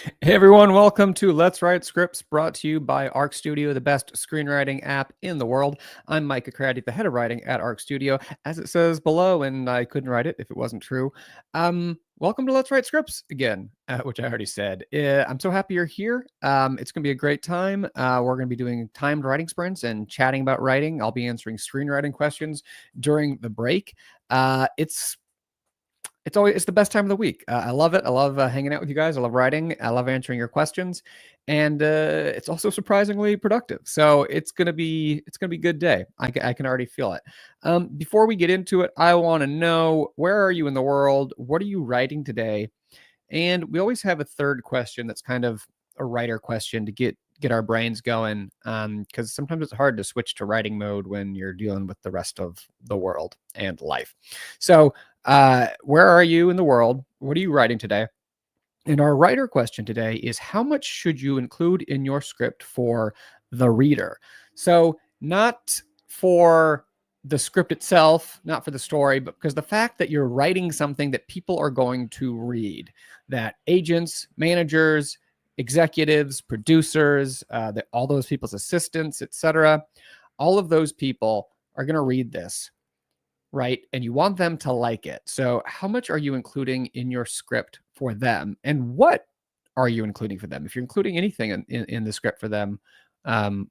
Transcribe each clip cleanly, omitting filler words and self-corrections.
Hey everyone, welcome to Let's Write Scripts, brought to you by Arc Studio, the best screenwriting app in the world. I'm Micah Crady, the head of writing at Arc Studio, as it says below, and I couldn't write it if it wasn't true. Welcome to Let's Write Scripts again, which I already said. I'm so happy you're here. It's going to be a great time. We're going to be doing timed writing sprints and chatting about writing. I'll be answering screenwriting questions during the break. It's the best time of the week. I love it. I love hanging out with you guys. I love writing. I love answering your questions, and it's also surprisingly productive. So it's gonna be a good day. I can already feel it. Before we get into it, I want to know, where are you in the world? What are you writing today? And we always have a third question that's kind of a writer question to get our brains going, because sometimes it's hard to switch to writing mode when you're dealing with the rest of the world and life. So where are you in the world? What are you writing today? And our writer question today is, how much should you include in your script for the reader? So not for the script itself, not for the story, but because the fact that you're writing something that people are going to read, that agents, managers, executives, producers, that all those people's assistants, etc., all of those people are going to read this, right? And you want them to like it. So how much are you including in your script for them? And what are you including for them? If you're including anything in the script for them,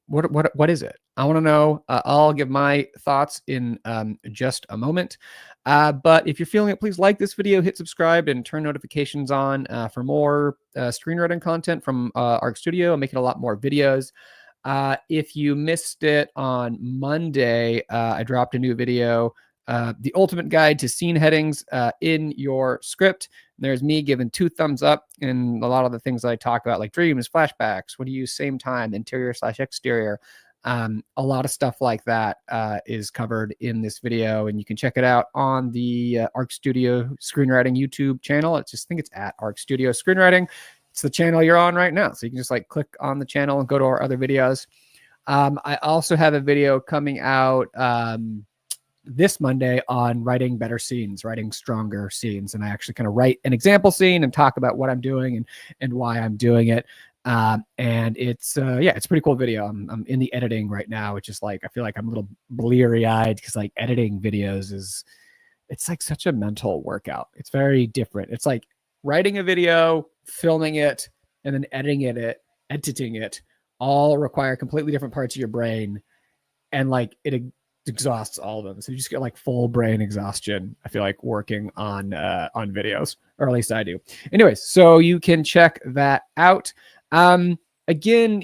what is it? I want to know. I'll give my thoughts in just a moment. But if you're feeling it, please like this video, hit subscribe, and turn notifications on for more screenwriting content from Arc Studio. I'm making a lot more videos. If you missed it on Monday, I dropped a new video, the ultimate guide to scene headings in your script. There's me giving 2 thumbs up, and a lot of the things that I talk about, like dreams, flashbacks, what do you use same time, interior/exterior. A lot of stuff like that is covered in this video, and you can check it out on the Arc Studio Screenwriting YouTube channel. I think it's at Arc Studio Screenwriting. It's the channel you're on right now, so you can just like click on the channel and go to our other videos. I also have a video coming out this Monday on writing better scenes, writing stronger scenes. And I actually kind of write an example scene and talk about what I'm doing and why I'm doing it. And it's a pretty cool video. I'm in the editing right now, which is like, I feel like I'm a little bleary eyed because like editing videos it's like such a mental workout. It's very different. It's like writing a video, filming it, and then editing it all require completely different parts of your brain. And like it exhausts all of them. So you just get like full brain exhaustion, I feel like, working on videos, or at least I do. Anyways, so you can check that out. Again,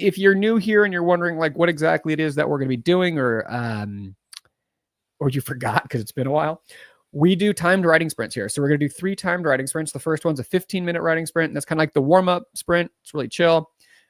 if you're new here and you're wondering like what exactly it is that we're going to be doing, or you forgot because it's been a while, we do timed writing sprints here. So we're going to do 3 timed writing sprints. The first one's a 15-minute writing sprint, and that's kind of like the warm-up sprint. It's really chill.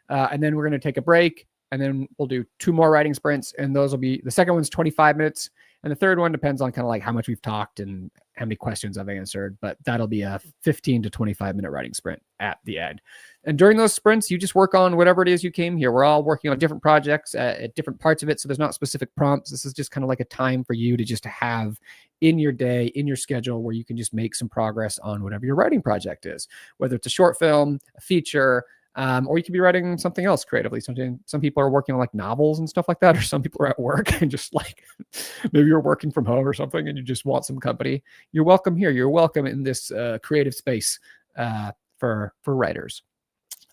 And then we're going to take a break, and then we'll do 2 more writing sprints, and those will be, the second one's 25 minutes, and the third one depends on kind of like how much we've talked and how many questions I've answered, but that'll be a 15 to 25-minute writing sprint at the end. And during those sprints, you just work on whatever it is you came here. We're all working on different projects at different parts of it, so there's not specific prompts. This is just kind of like a time for you to just have in your day, in your schedule, where you can just make some progress on whatever your writing project is, whether it's a short film, a feature, or you could be writing something else creatively. Some people are working on like novels and stuff like that, or some people are at work and just like, maybe you're working from home or something and you just want some company. You're welcome here. You're welcome in this creative space for writers.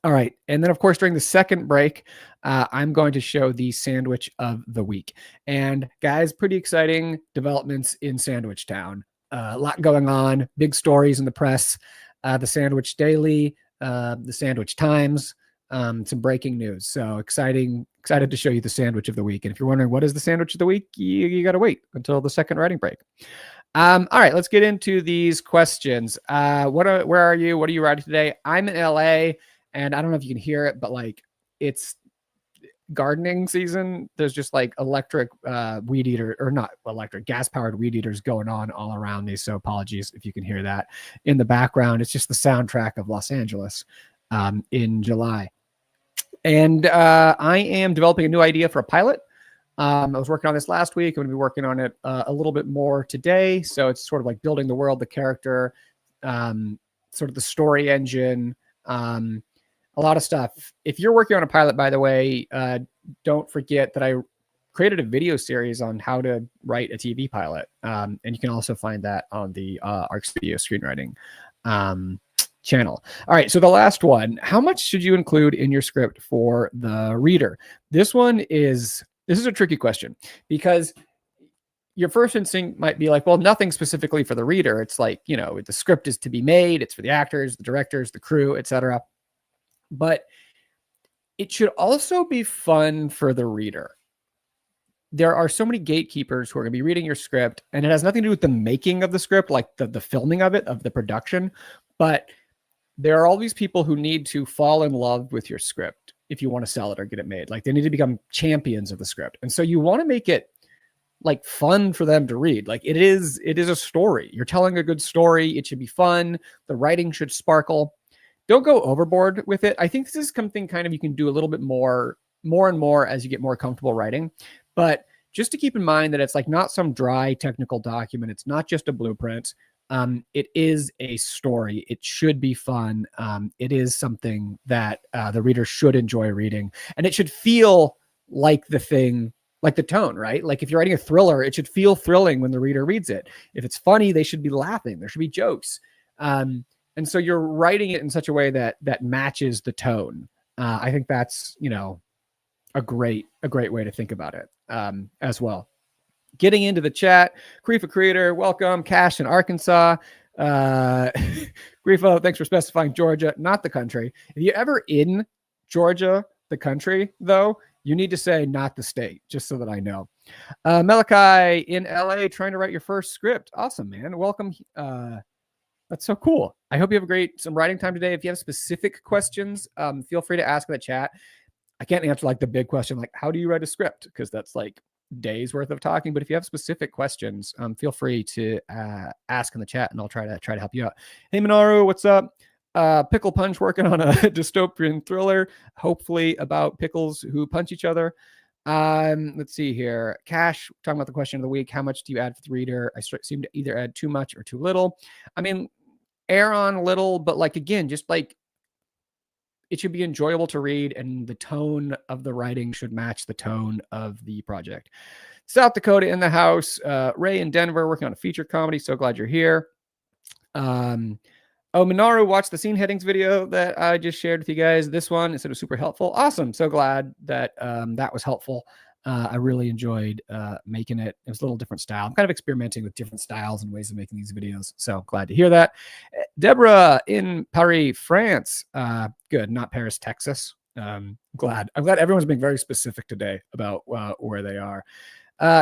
All right. And then, of course, during the second break, I'm going to show the sandwich of the week. And guys, pretty exciting developments in Sandwich Town. A lot going on, big stories in the press, the Sandwich Daily, the Sandwich Times, some breaking news. So excited to show you the sandwich of the week. And if you're wondering what is the sandwich of the week, you got to wait until the second writing break. All right, let's get into these questions. Where are you? What are you writing today? I'm in LA, and I don't know if you can hear it, but like it's gardening season. There's just like electric weed eater, or not electric, gas powered weed eaters going on all around me. So apologies if you can hear that in the background. It's just the soundtrack of Los Angeles in July. And I am developing a new idea for a pilot. I was working on this last week. I'm going to be working on it a little bit more today. So it's sort of like building the world, the character, sort of the story engine. a lot of stuff. If you're working on a pilot, by the way, don't forget that I created a video series on how to write a TV pilot. And you can also find that on the Arc Studio Screenwriting channel. All right, so the last one, how much should you include in your script for the reader? This is a tricky question, because your first instinct might be like, well, nothing specifically for the reader. It's like, the script is to be made, it's for the actors, the directors, the crew, etc. But it should also be fun for the reader. There are so many gatekeepers who are going to be reading your script, and it has nothing to do with the making of the script, like the filming of it, of the production. But there are all these people who need to fall in love with your script if you want to sell it or get it made. Like, they need to become champions of the script. And so you want to make it like fun for them to read. Like, it is a story. You're telling a good story. It should be fun. The writing should sparkle. Don't go overboard with it. I think this is something kind of you can do a little bit more and more as you get more comfortable writing. But just to keep in mind that it's like not some dry technical document. It's not just a blueprint. It is a story. It should be fun. It is something that the reader should enjoy reading, and it should feel like the thing, like the tone, right? Like if you're writing a thriller, it should feel thrilling when the reader reads it. If it's funny, they should be laughing. There should be jokes. And so you're writing it in such a way that matches the tone. I think that's, a great way to think about it as well. Getting into the chat, Grifa Creator, welcome. Cash in Arkansas. Grifa, thanks for specifying Georgia, not the country. If you're ever in Georgia, the country, though, you need to say not the state, just so that I know. Malachi in LA, trying to write your first script. Awesome, man. Welcome. That's so cool. I hope you have some writing time today. If you have specific questions, feel free to ask in the chat. I can't answer like the big question, like how do you write a script? Because that's like days worth of talking. But if you have specific questions, feel free to ask in the chat, and I'll try to help you out. Hey Minoru, what's up? Pickle Punch working on a dystopian thriller, hopefully about pickles who punch each other. Let's see here. Cash, talking about the question of the week. How much do you add for the reader? I seem to either add too much or too little. I mean, err on little, but like, again, just like it should be enjoyable to read, and the tone of the writing should match the tone of the project. South Dakota in the house. Ray in Denver working on a feature comedy. So glad you're here. Minaru watched the scene headings video that I just shared with you guys. This one, it said it was super helpful. Awesome. So glad that that was helpful. I really enjoyed making it. It was a little different style. I'm kind of experimenting with different styles and ways of making these videos. So glad to hear that. Deborah in Paris, France. Good, not Paris, Texas. I'm glad everyone's being very specific today about where they are.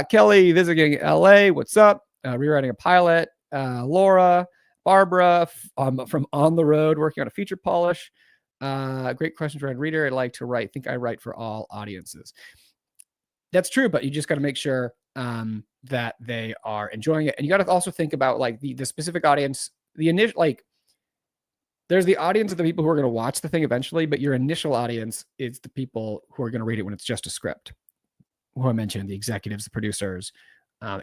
Kelly visiting LA. What's up? Rewriting a pilot. Laura, Barbara from On the Road working on a feature polish. Great question for a reader. I like to write. Think I write for all audiences. That's true, but you just got to make sure that they are enjoying it. And you got to also think about like the specific audience, the initial, like there's the audience of the people who are going to watch the thing eventually, but your initial audience is the people who are going to read it when it's just a script. Who I mentioned, the executives, the producers,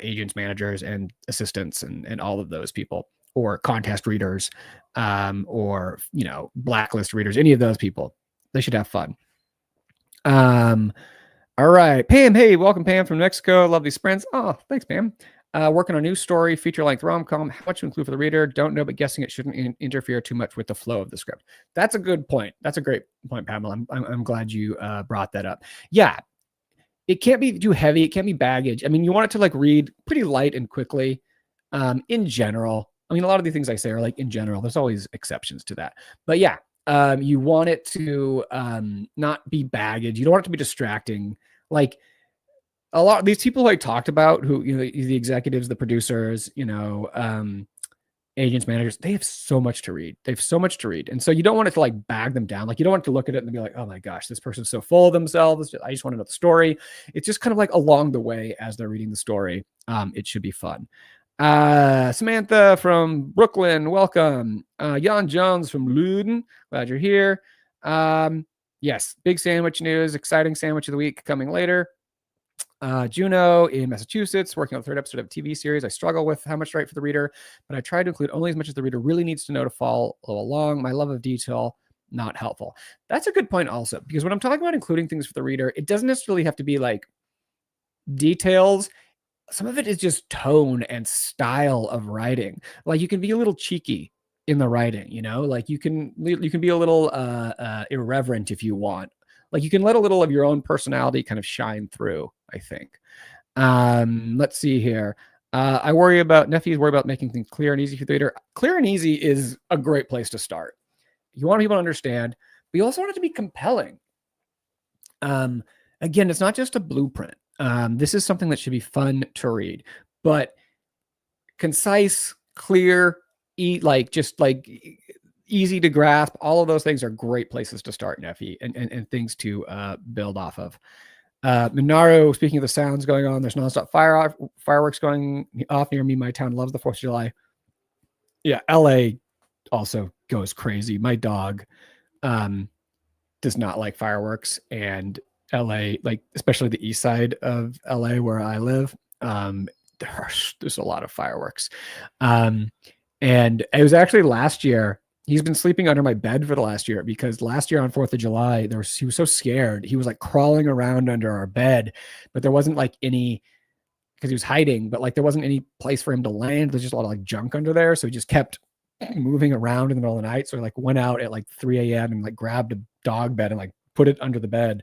agents, managers, and assistants, and all of those people, or contest readers, or, blacklist readers, any of those people, they should have fun. All right, Pam. Hey, welcome, Pam from Mexico. Love these sprints. Oh, thanks, Pam. Working on a new story, feature-length rom-com. How much to include for the reader? Don't know, but guessing it shouldn't interfere too much with the flow of the script. That's a good point. That's a great point, Pamela. I'm glad you brought that up. Yeah, it can't be too heavy. It can't be baggage. I mean, you want it to like read pretty light and quickly. In general, I mean, a lot of the things I say are like in general. There's always exceptions to that, but yeah, you want it to not be baggage. You don't want it to be distracting. Like a lot of these people who I talked about, who, the executives, the producers, agents, managers, they have so much to read. They have so much to read. And so you don't want it to like bag them down. Like you don't want to look at it and be like, oh my gosh, this person's so full of themselves. I just want to know the story. It's just kind of like along the way as they're reading the story. It should be fun. Samantha from Brooklyn, welcome. Jan Jones from Luden, glad you're here. Yes, big sandwich news, exciting sandwich of the week coming later. Juno in Massachusetts, working on the third episode of a TV series. I struggle with how much to write for the reader, but I try to include only as much as the reader really needs to know to follow along. My love of detail not helpful. That's a good point also, because when I'm talking about including things for the reader, it doesn't necessarily have to be like details. Some of it is just tone and style of writing. Like you can be a little cheeky in the writing, like you can be a little irreverent if you want. Like you can let a little of your own personality kind of shine through, I think. Let's see here. Nephews worry about making things clear and easy for the reader. Clear and easy is a great place to start. You want people to understand, but you also want it to be compelling. Again, it's not just a blueprint. This is something that should be fun to read, but concise, clear, easy to grasp. All of those things are great places to start, Neffy, and things to build off of. Minaro, speaking of the sounds going on, there's nonstop fireworks going off near me. My town loves the 4th of July. Yeah, LA also goes crazy. My dog does not like fireworks, and LA, like especially the east side of LA where I live, there's a lot of fireworks. And it was actually last year. He's been sleeping under my bed for the last year, because last year on 4th of July, he was so scared. He was like crawling around under our bed, but there wasn't like any, because he was hiding, but like there wasn't any place for him to land. There's just a lot of like junk under there. So he just kept moving around in the middle of the night. So he like went out at like 3 a.m. and like grabbed a dog bed and like put it under the bed.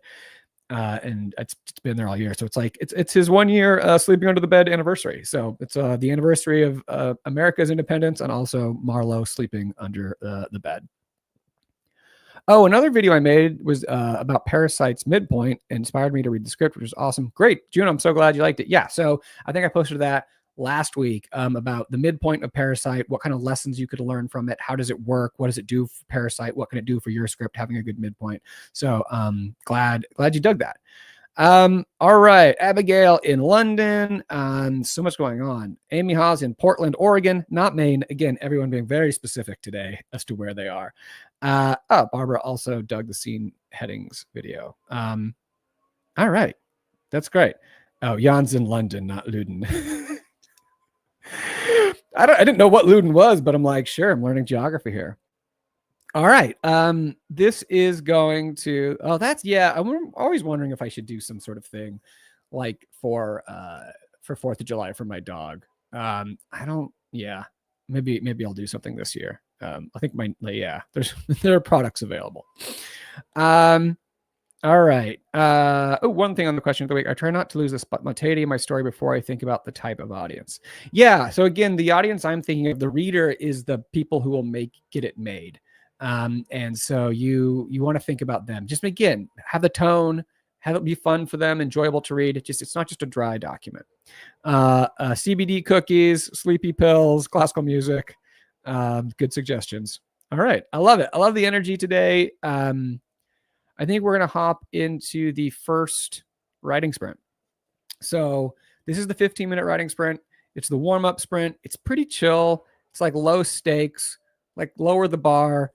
And it's been there all year. So it's like, it's his 1 year sleeping under the bed anniversary. So it's the anniversary of America's independence, and also Marlowe sleeping under the bed. Oh, another video I made was about Parasite's midpoint, and inspired me to read the script, which was awesome. Great, June, I'm so glad you liked it. Yeah, so I think I posted that last week about the midpoint of Parasite, what kind of lessons you could learn from it, how does it work, what does it do for Parasite, what can it do for your script, having a good midpoint. So glad you dug that. All right, Abigail in London. So much going on. Amy Haas in Portland, Oregon, not Maine. Again, everyone being very specific today as to where they are. Barbara also dug the scene headings video. All right, that's great. Oh, Jan's in London, not Luden. I didn't know what Luden was, but I'm like, sure, I'm learning geography here. All right. This is going to, I'm always wondering if I should do some sort of thing like for 4th of July for my dog. Maybe I'll do something this year. I think there are products available. All right. One thing on the question of the week. I try not to lose the spontaneity of my story before I think about the type of audience. Yeah. So again, the audience I'm thinking of, the reader, is the people who will get it made. And so you want to think about them. Just again, have the tone, have it be fun for them, enjoyable to read. It's not just a dry document. CBD cookies, sleepy pills, classical music. Good suggestions. All right. I love it. I love the energy today. I think we're going to hop into the first writing sprint. So this is the 15-minute writing sprint. It's the warm-up sprint. It's pretty chill. It's like low stakes, like lower the bar.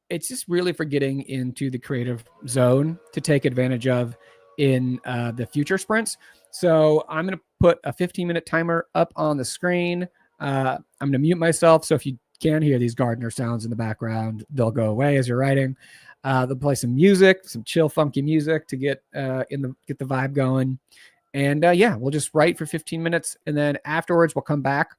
It's just really for getting into the creative zone to take advantage of in the future sprints. So I'm going to put a 15-minute timer up on the screen. I'm going to mute myself. So if you can hear these gardener sounds in the background, they'll go away as you're writing. They'll play some music, some chill, funky music to get the vibe going. And we'll just write for 15 minutes. And then afterwards, we'll come back.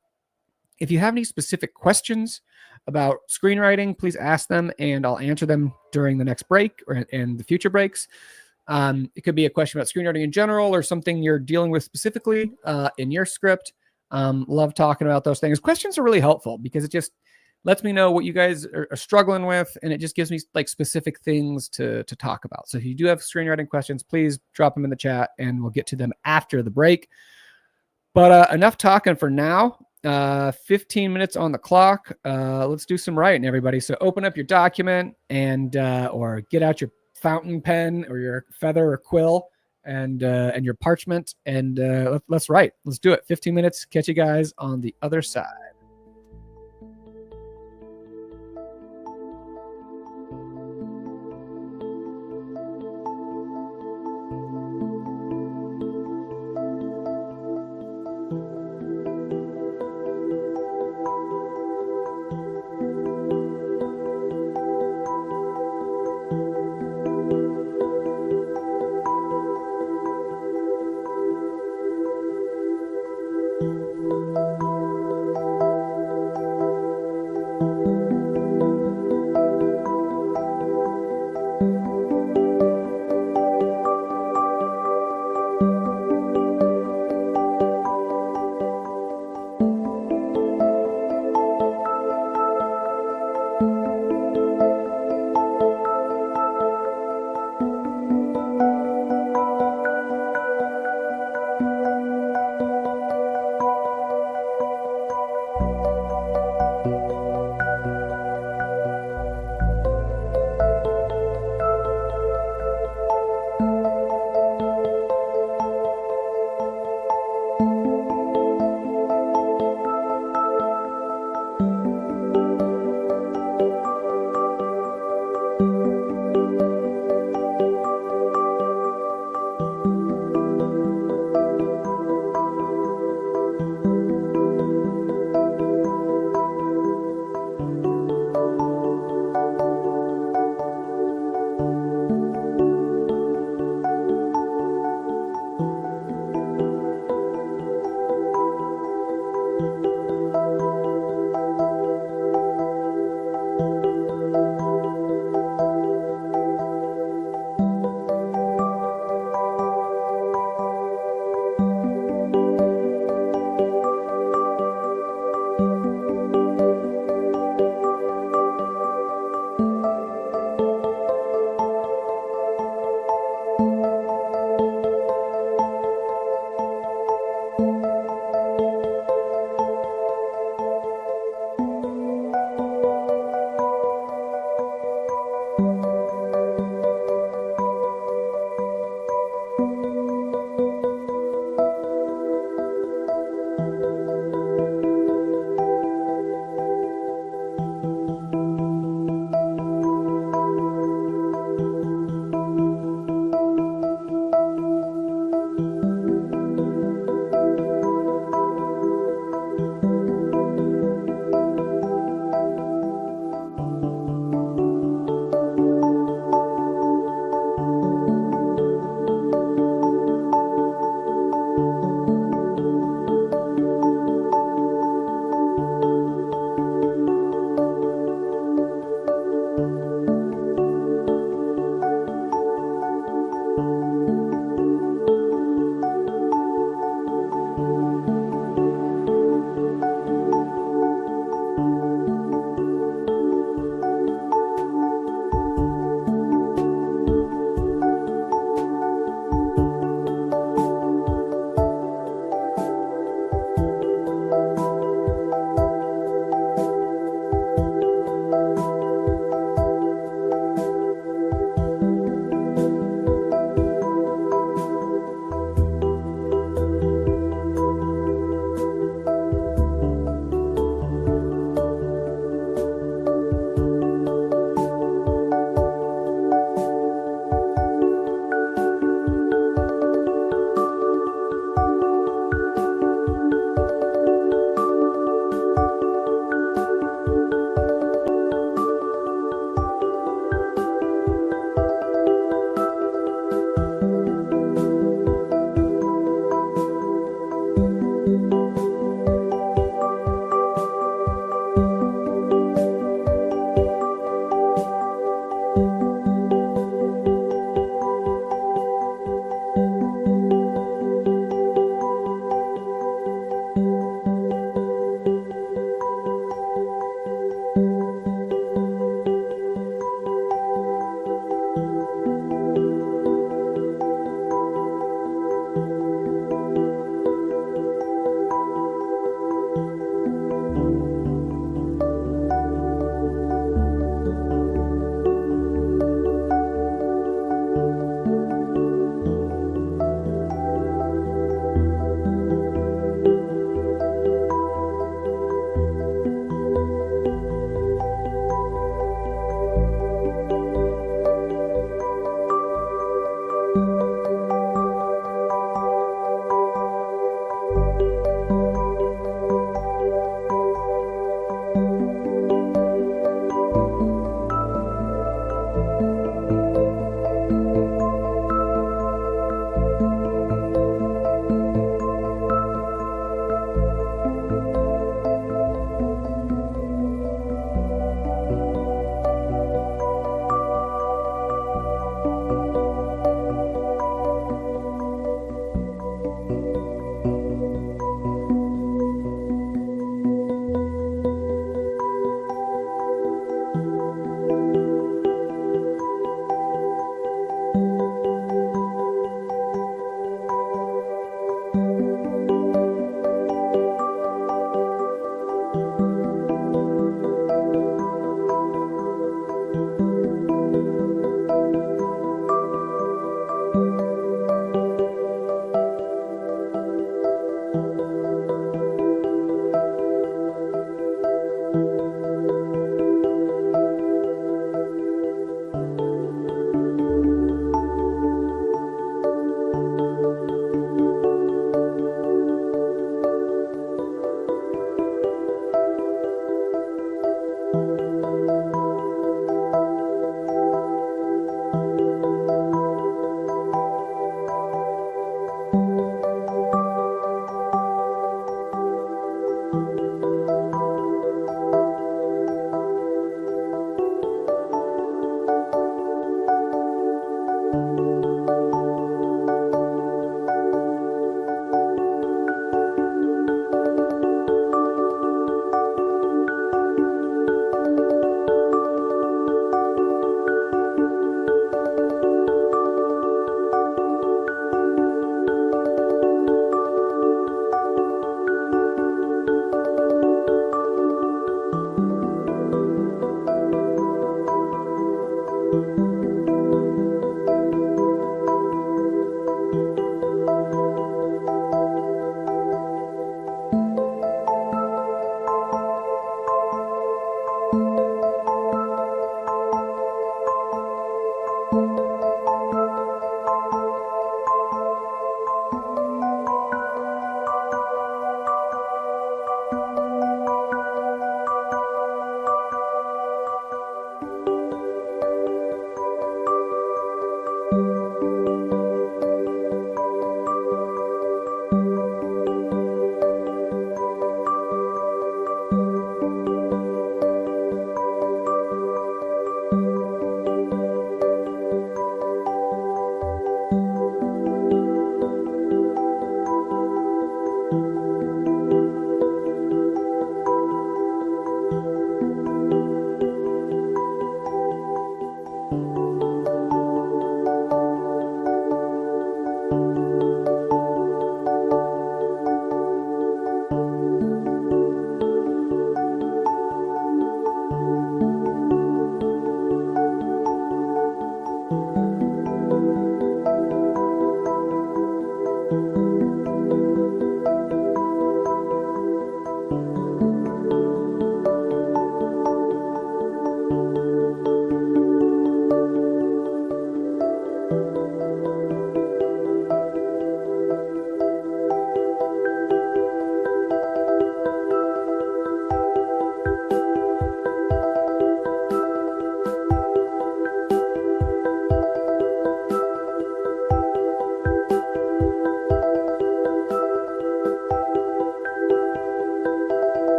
If you have any specific questions about screenwriting, please ask them, and I'll answer them during the next break and the future breaks. It could be a question about screenwriting in general, or something you're dealing with specifically in your script. Love talking about those things. Questions are really helpful because it just lets me know what you guys are struggling with, and it just gives me like specific things to talk about. So if you do have screenwriting questions, please drop them in the chat, and we'll get to them after the break. But enough talking for now. 15 minutes on the clock. Let's do some writing, everybody. So open up your document and or get out your fountain pen or your feather or quill and your parchment, and let's write. Let's do it. 15 minutes. Catch you guys on the other side.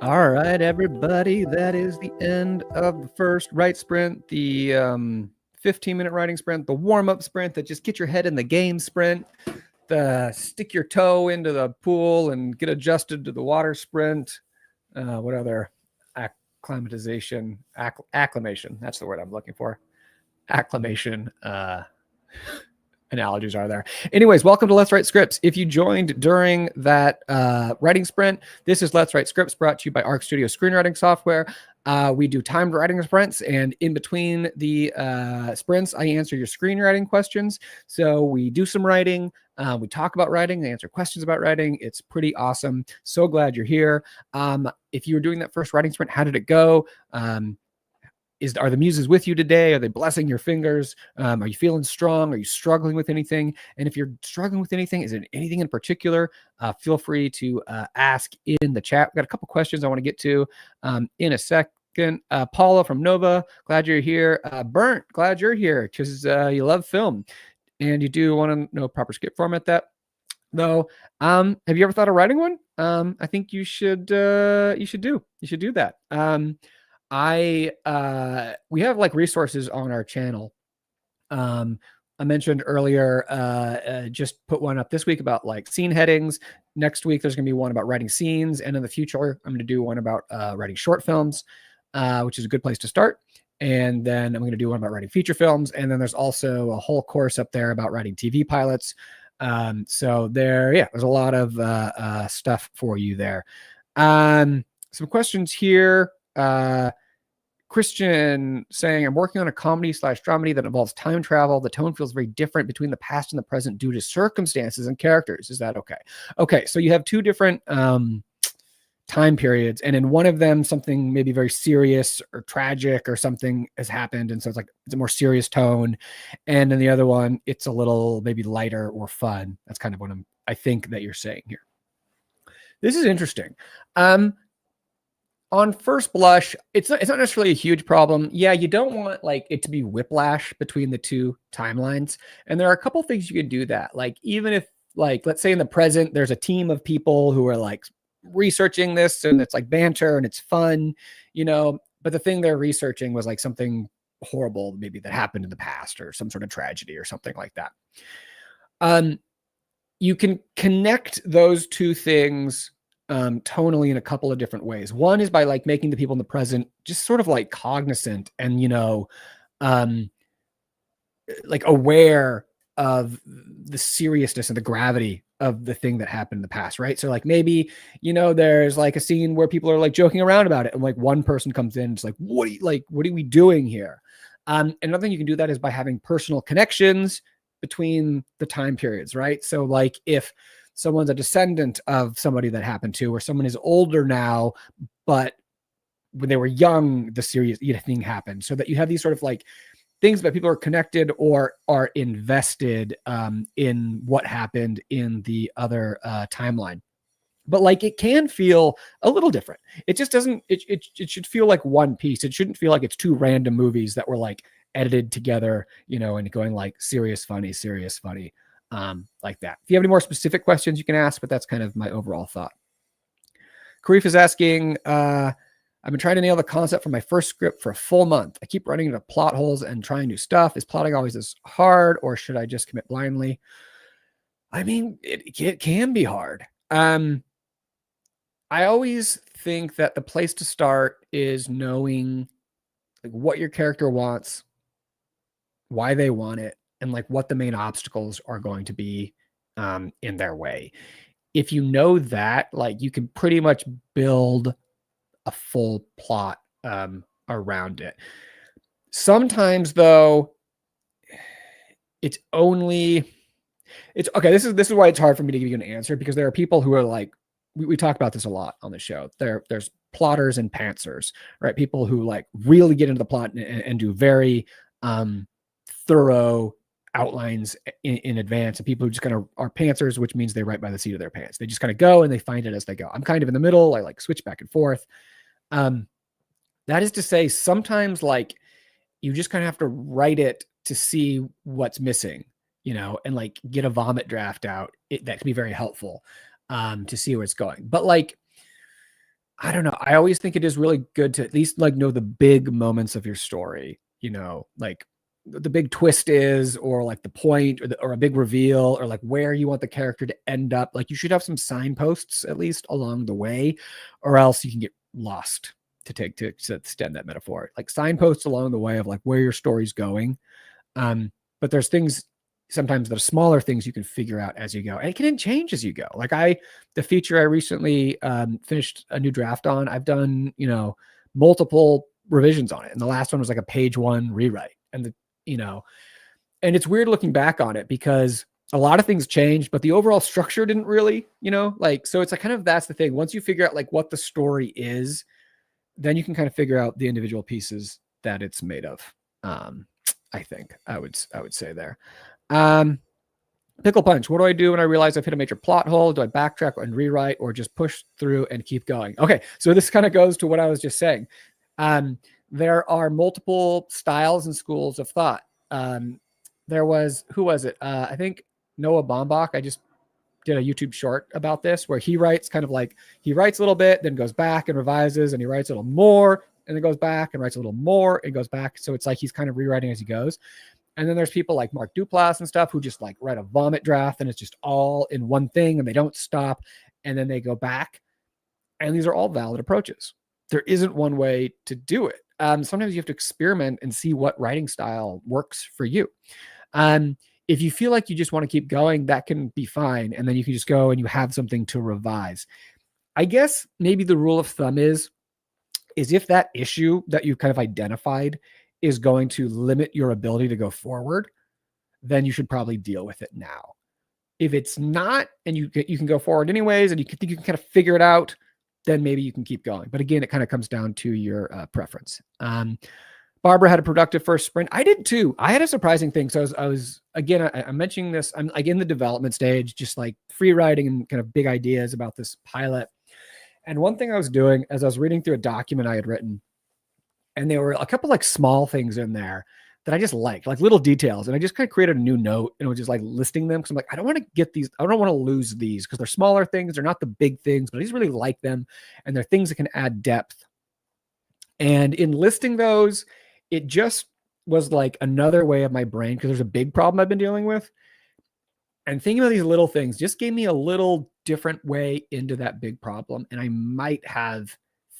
All right, everybody, that is the end of the first write sprint, the 15-minute writing sprint, the warm-up sprint, that just get your head in the game sprint, the stick your toe into the pool and get adjusted to the water sprint. What other acclimation, that's the word I'm looking for. Acclimation analogies are there. Anyways, welcome to Let's Write Scripts. If you joined during that writing sprint, this is Let's Write Scripts, brought to you by Arc Studio Screenwriting software. We do timed writing sprints, and in between the sprints, I answer your screenwriting questions. So we do some writing, we talk about writing, they answer questions about writing. It's pretty awesome. So glad you're here. If you were doing that first writing sprint, how did it go? Are the muses with you today? Are they blessing your fingers? Are you feeling strong? Are you struggling with anything? And if you're struggling with anything, is it anything in particular? Feel free to ask in the chat. We've got a couple questions I want to get to in a second. Paula from Nova, glad you're here. Burnt, glad you're here because you love film and you do want to know proper script format that. Though, have you ever thought of writing one? I think you should do that. We have like resources on our channel. I mentioned earlier, just put one up this week about like scene headings. Next week, there's going to be one about writing scenes. And in the future, I'm going to do one about writing short films, which is a good place to start. And then I'm going to do one about writing feature films. And then there's also a whole course up there about writing TV pilots. So there's a lot of stuff for you there. Some questions here. Christian saying, I'm working on a comedy/dramedy that involves time travel. The tone feels very different between the past and the present due to circumstances and characters. Is that okay? Okay, so you have two different time periods, and in one of them, something maybe very serious or tragic or something has happened, and so it's a more serious tone. And in the other one, it's a little maybe lighter or fun. That's kind of what I think that you're saying here. This is interesting. On first blush, it's not necessarily a huge problem. Yeah, you don't want like it to be whiplash between the two timelines. And there are a couple things you can do that. Like even if like, let's say in the present, there's a team of people who are like researching this and it's like banter and it's fun, but the thing they're researching was like something horrible, maybe that happened in the past or some sort of tragedy or something like that. You can connect those two things tonally in a couple of different ways. One is by like making the people in the present just sort of like cognizant and, like aware of the seriousness and the gravity of the thing that happened in the past, right? So like maybe, there's like a scene where people are like joking around about it and like one person comes in and it's like, what are we doing here? Another thing you can do that is by having personal connections between the time periods, right? So like if someone's a descendant of somebody that happened to, or someone is older now, but when they were young, the serious thing happened. So that you have these sort of like things that people are connected or are invested in what happened in the other timeline. But like it can feel a little different. It just doesn't, it should feel like one piece. It shouldn't feel like it's two random movies that were like edited together, and going like serious, funny, like that. If you have any more specific questions, you can ask, but that's kind of my overall thought. Karif is asking, I've been trying to nail the concept for my first script for a full month. I keep running into plot holes and trying new stuff. Is plotting always this hard, or should I just commit blindly? I mean, it can be hard. I always think that the place to start is knowing like what your character wants, why they want it, and like what the main obstacles are going to be in their way. If you know that, like you can pretty much build a full plot around it. Sometimes though, it's okay. This is why it's hard for me to give you an answer, because there are people who are like, we talk about this a lot on the show. There's plotters and pantsers, right? People who like really get into the plot and do very thorough outlines in advance, and people who just kind of are pantsers, which means they write by the seat of their pants. They just kind of go and they find it as they go. I'm kind of in the middle. I like switch back and forth. That is to say, sometimes like you just kind of have to write it to see what's missing, and like get a vomit draft out. That can be very helpful to see where it's going. But like, I don't know. I always think it is really good to at least like know the big moments of your story, like the big twist is, or like the point, or a big reveal, or like where you want the character to end up. Like you should have some signposts at least along the way, or else you can get lost, to extend that metaphor, like signposts along the way of like where your story's going. But there's things sometimes that are smaller things you can figure out as you go, and it can change as you go. Like the feature I recently finished a new draft on, I've done, multiple revisions on it. And the last one was like a page 1 rewrite. And and it's weird looking back on it because a lot of things changed, but the overall structure didn't really, so it's like kind of, that's the thing. Once you figure out like what the story is, then you can kind of figure out the individual pieces that it's made of. I think I would say there. Pickle Punch. What do I do when I realize I've hit a major plot hole? Do I backtrack and rewrite, or just push through and keep going? Okay. So this kind of goes to what I was just saying. There are multiple styles and schools of thought. There was, who was it? I think Noah Baumbach. I just did a YouTube short about this, where he writes kind of like, he writes a little bit, then goes back and revises, and he writes a little more, and then goes back and writes a little more and goes back. So it's like he's kind of rewriting as he goes. And then there's people like Mark Duplass and stuff who just like write a vomit draft, and it's just all in one thing, and they don't stop, and then they go back. And these are all valid approaches. There isn't one way to do it. Sometimes you have to experiment and see what writing style works for you. If you feel like you just want to keep going, that can be fine. And then you can just go and you have something to revise. I guess maybe the rule of thumb is if that issue that you've kind of identified is going to limit your ability to go forward, then you should probably deal with it now. If it's not, and you can go forward anyways, and you think you can kind of figure it out, then maybe you can keep going. But again, it kind of comes down to your preference. Barbara had a productive first sprint. I did too. I had a surprising thing. So I'm mentioning this. I'm like in the development stage, just like free writing and kind of big ideas about this pilot. And one thing I was doing as I was reading through a document I had written, and there were a couple like small things in there that I just liked, like little details. And I just kind of created a new note and was just like listing them. Cause I'm like, I don't want to get these. I don't want to lose these because they're smaller things. They're not the big things, but I just really like them. And they're things that can add depth. And in listing those, it just was like another way of my brain, because there's a big problem I've been dealing with. And thinking about these little things just gave me a little different way into that big problem. And I might have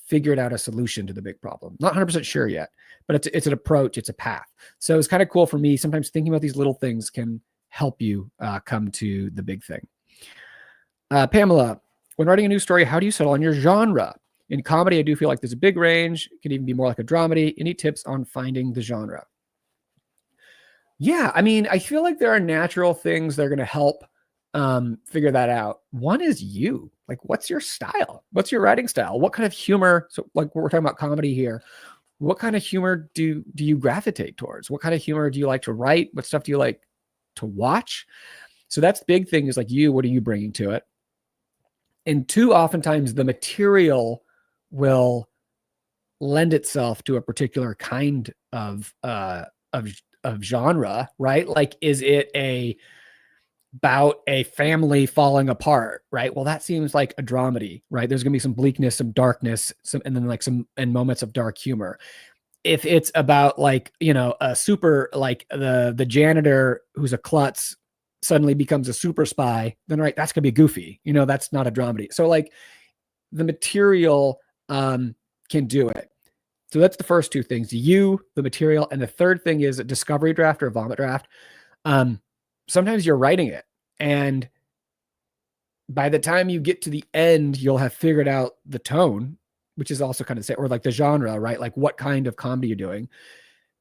figured out a solution to the big problem. Not 100% sure yet, but it's an approach, it's a path. So it's kind of cool for me. Sometimes thinking about these little things can help you come to the big thing. Pamela, when writing a new story, how do you settle on your genre? In comedy, I do feel like there's a big range. It can even be more like a dramedy. Any tips on finding the genre? Yeah, I mean, I feel like there are natural things that are going to help figure that out. One is you. Like, what's your style? What's your writing style? What kind of humor? So, like, we're talking about comedy here. What kind of humor do you gravitate towards? What kind of humor do you like to write? What stuff do you like to watch? So that's the big thing, is like, what are you bringing to it? And two, oftentimes the material will lend itself to a particular kind of genre, right? Like, is it about a family falling apart, right? Well, that seems like a dramedy, right? There's going to be some bleakness, some darkness, and then like some moments of dark humor. If it's about, like, a super, like the janitor who's a klutz suddenly becomes a super spy, then right, that's gonna be goofy. That's not a dramedy. So, like, the material can do it. So that's the first two things: the material, and the third thing is a discovery draft or a vomit draft. Sometimes you're writing it, and by the time you get to the end, you'll have figured out the tone, which is also kind of, or like the genre, right? Like, what kind of comedy you're doing.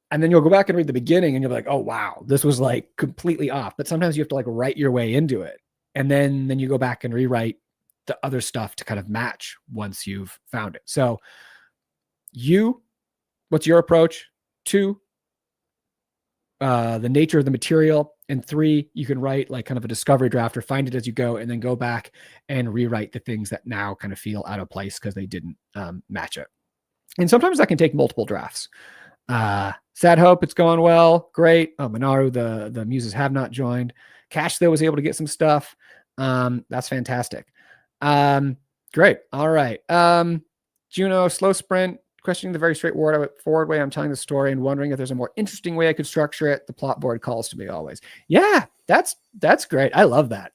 And then you'll go back and read the beginning and you'll be like, oh, wow, this was like completely off. But sometimes you have to like write your way into it. And then you go back and rewrite the other stuff to kind of match once you've found it. So what's your approach? 2, the nature of the material. And 3, you can write like kind of a discovery draft or find it as you go, and then go back and rewrite the things that now kind of feel out of place because they didn't match it. And sometimes that can take multiple drafts. Sad Hope, it's going well. Great. Oh, Minaru, the muses have not joined. Cash, though, was able to get some stuff. That's fantastic. Great. All right. Juno, slow sprint, questioning the very straightforward way I'm telling the story and wondering if there's a more interesting way I could structure it. The plot board calls to me always. Yeah, that's great. I love that.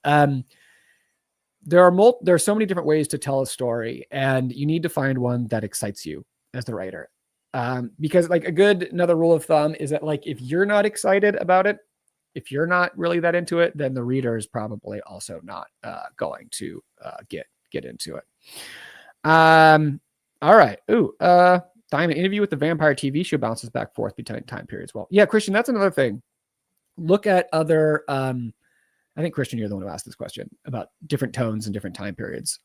There are so many different ways to tell a story, and you need to find one that excites you as the writer. Because like another rule of thumb is that, like, if you're not excited about it, if you're not really that into it, then the reader is probably also not going to get into it. All right. Ooh, Diamond, interview with the vampire TV show bounces back forth between time periods. Well, yeah, Christian, that's another thing. Look at other, I think, Christian, you're the one who asked this question about different tones and different time periods.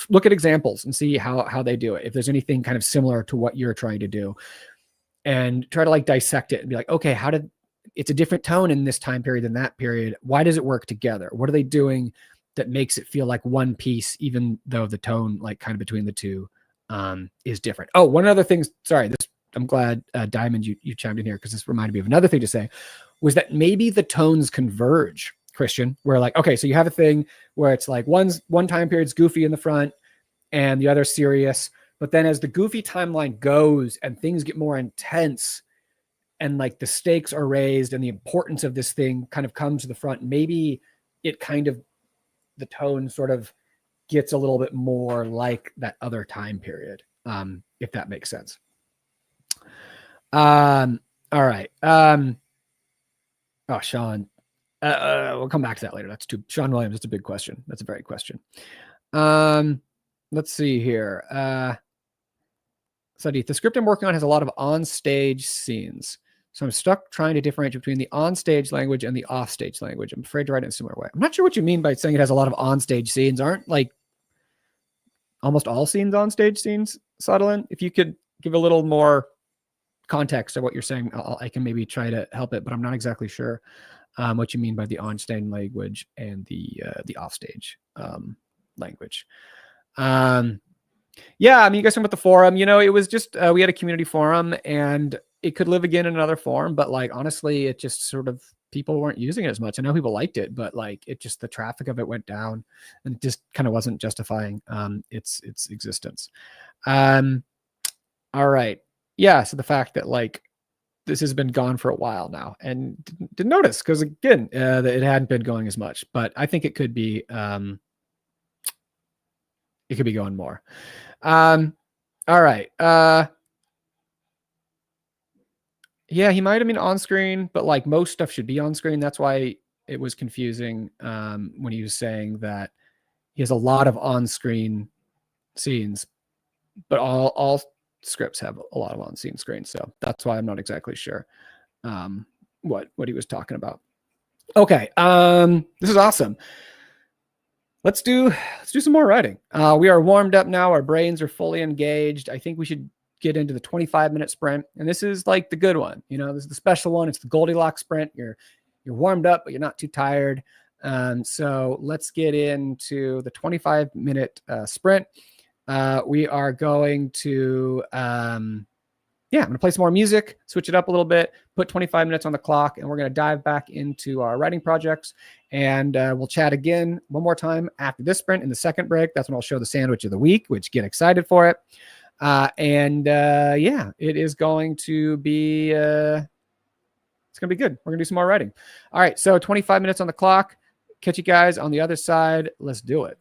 Look at examples and see how they do it. If there's anything kind of similar to what you're trying to do, and try to like dissect it and be like, okay, it's a different tone in this time period than that period. Why does it work together? What are they doing that makes it feel like one piece, even though the tone, like, kind of between the two is different? Oh, one other thing. Sorry, I'm glad Diamond, you chimed in here, because this reminded me of another thing to say, was that maybe the tones converge, Christian, where, like, okay, so you have a thing where it's like one time period's goofy in the front and the other serious, but then as the goofy timeline goes and things get more intense and like the stakes are raised and the importance of this thing kind of comes to the front, maybe it kind of, the tone sort of gets a little bit more like that other time period, if that makes sense. All right. Oh, Sean, we'll come back to that later. Sean Williams. That's a big question. That's a very question. Let's see here. Sadiq, the script I'm working on has a lot of on-stage scenes. So I'm stuck trying to differentiate between the on-stage language and the off-stage language. I'm afraid to write it in a similar way. I'm not sure what you mean by saying it has a lot of on-stage scenes. Aren't like almost all scenes on-stage scenes, Sutherland? If you could give a little more context of what you're saying, I can maybe try to help it, but I'm not exactly sure what you mean by the on-stage language and the off-stage language. Yeah, I mean, you guys talking about the forum, it was just, we had a community forum, and it could live again in another form, but like, honestly, it just sort of, people weren't using it as much. I know people liked it, but like, it just, the traffic of it went down, and it just kind of wasn't justifying its existence. All right. Yeah. So the fact that like, this has been gone for a while now, and didn't notice, because again, it hadn't been going as much, but I think it could be going more. All right. Yeah, he might have been on screen, but like most stuff should be on screen. That's why it was confusing when he was saying that he has a lot of on-screen scenes, but all scripts have a lot of on-screen screens. So that's why I'm not exactly sure what he was talking about. Okay. This is awesome. Let's do some more writing. We are warmed up now. Our brains are fully engaged. I think we should get into the 25-minute sprint. And this is like the good one. You know, this is the special one. It's the Goldilocks sprint. You're warmed up, but you're not too tired. So let's get into the 25-minute sprint. We are going to I'm going to play some more music, switch it up a little bit, put 25 minutes on the clock, and we're going to dive back into our writing projects. And we'll chat again one more time after this sprint in the second break. That's when I'll show the sandwich of the week, which get excited for it. It is going to be it's going to be good. We're going to do some more writing. All right, so 25 minutes on the clock. Catch you guys on the other side. Let's do it.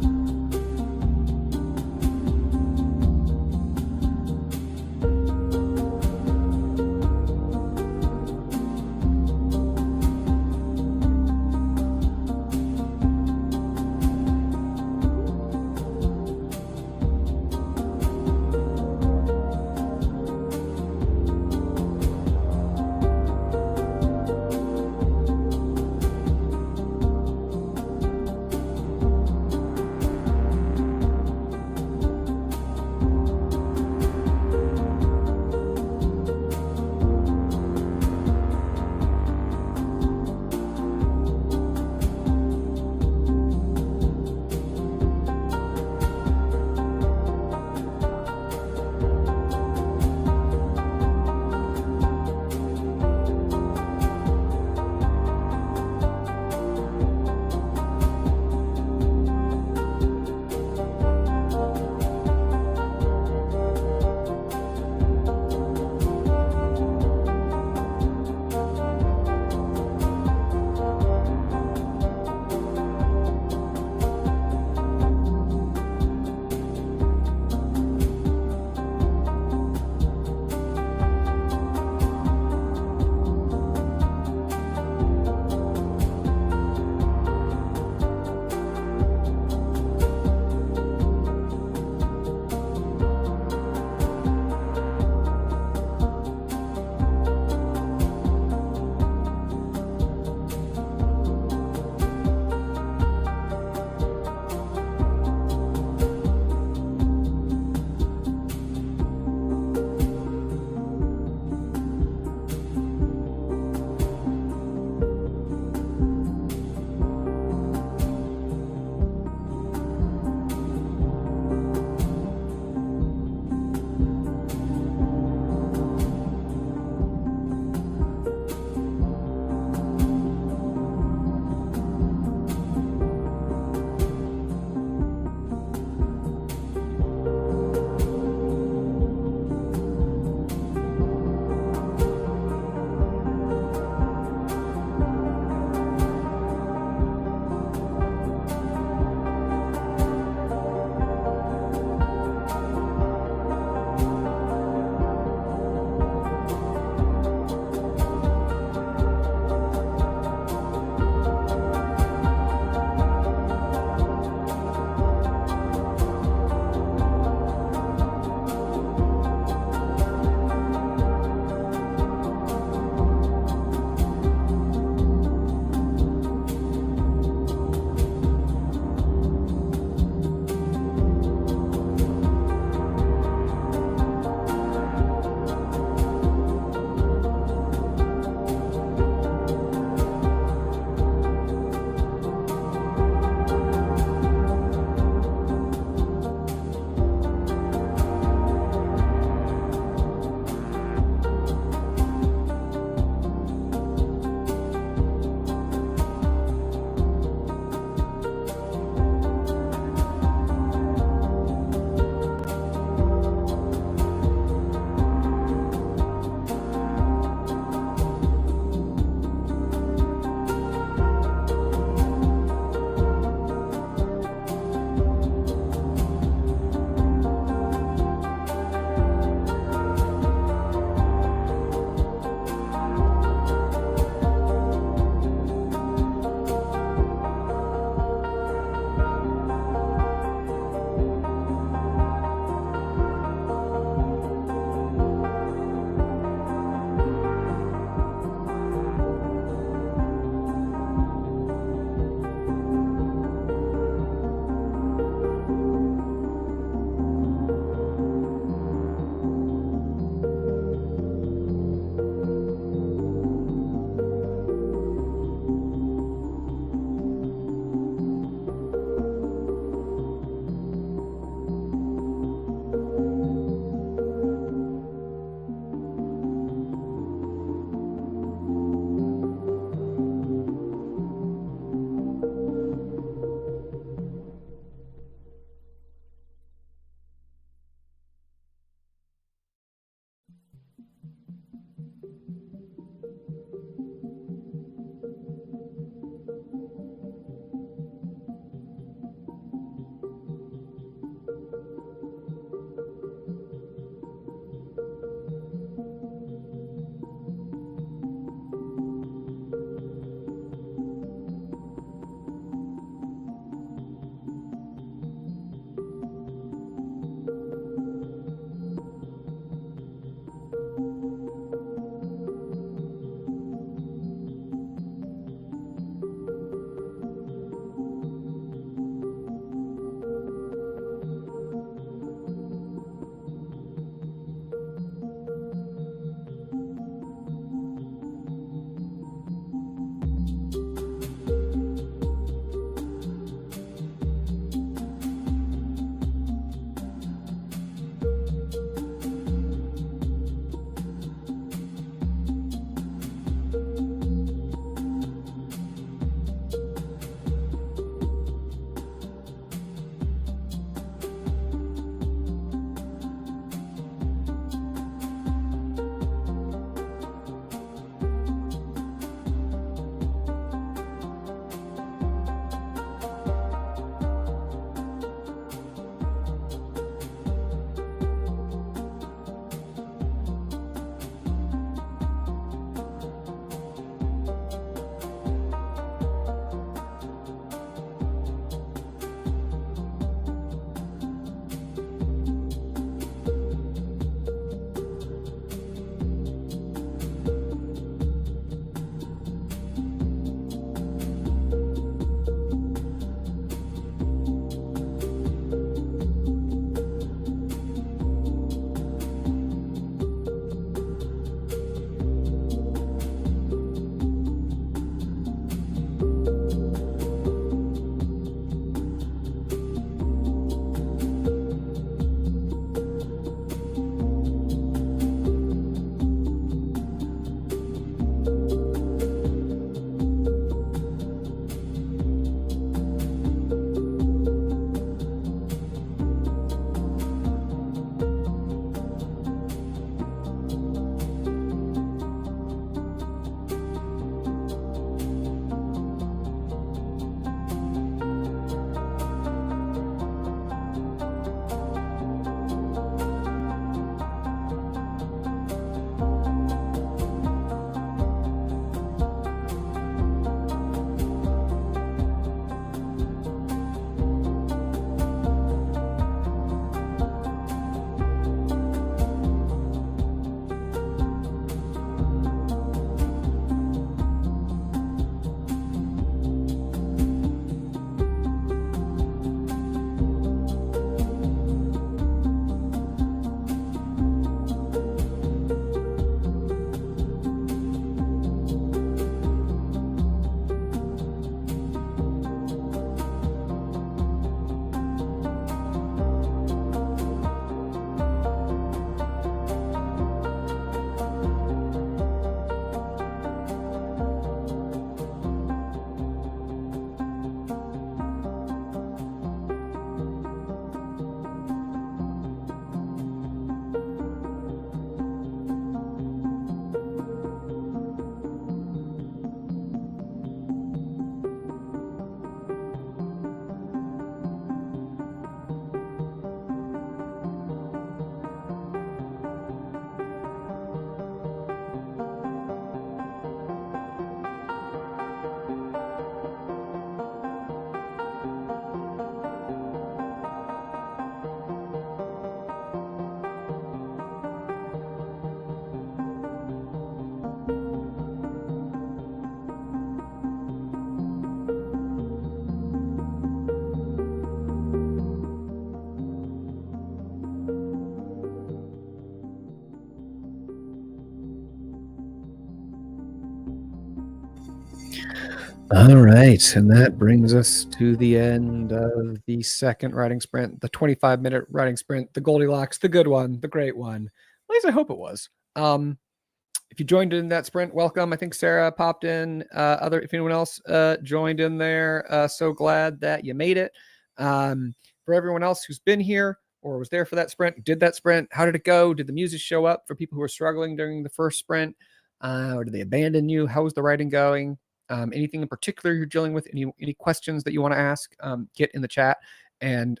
All right, and that brings us to the end of the second writing sprint, the 25-minute writing sprint, the Goldilocks, the good one, the great one. At least I hope it was. If you joined in that sprint, welcome. I think Sarah popped in. If anyone else joined in there, so glad that you made it. For everyone else who's been here or was there for that sprint, did that sprint, how did it go? Did the muses show up for people who were struggling during the first sprint? Or did they abandon you? How was the writing going? Anything in particular you're dealing with? Any questions that you want to ask? Get in the chat and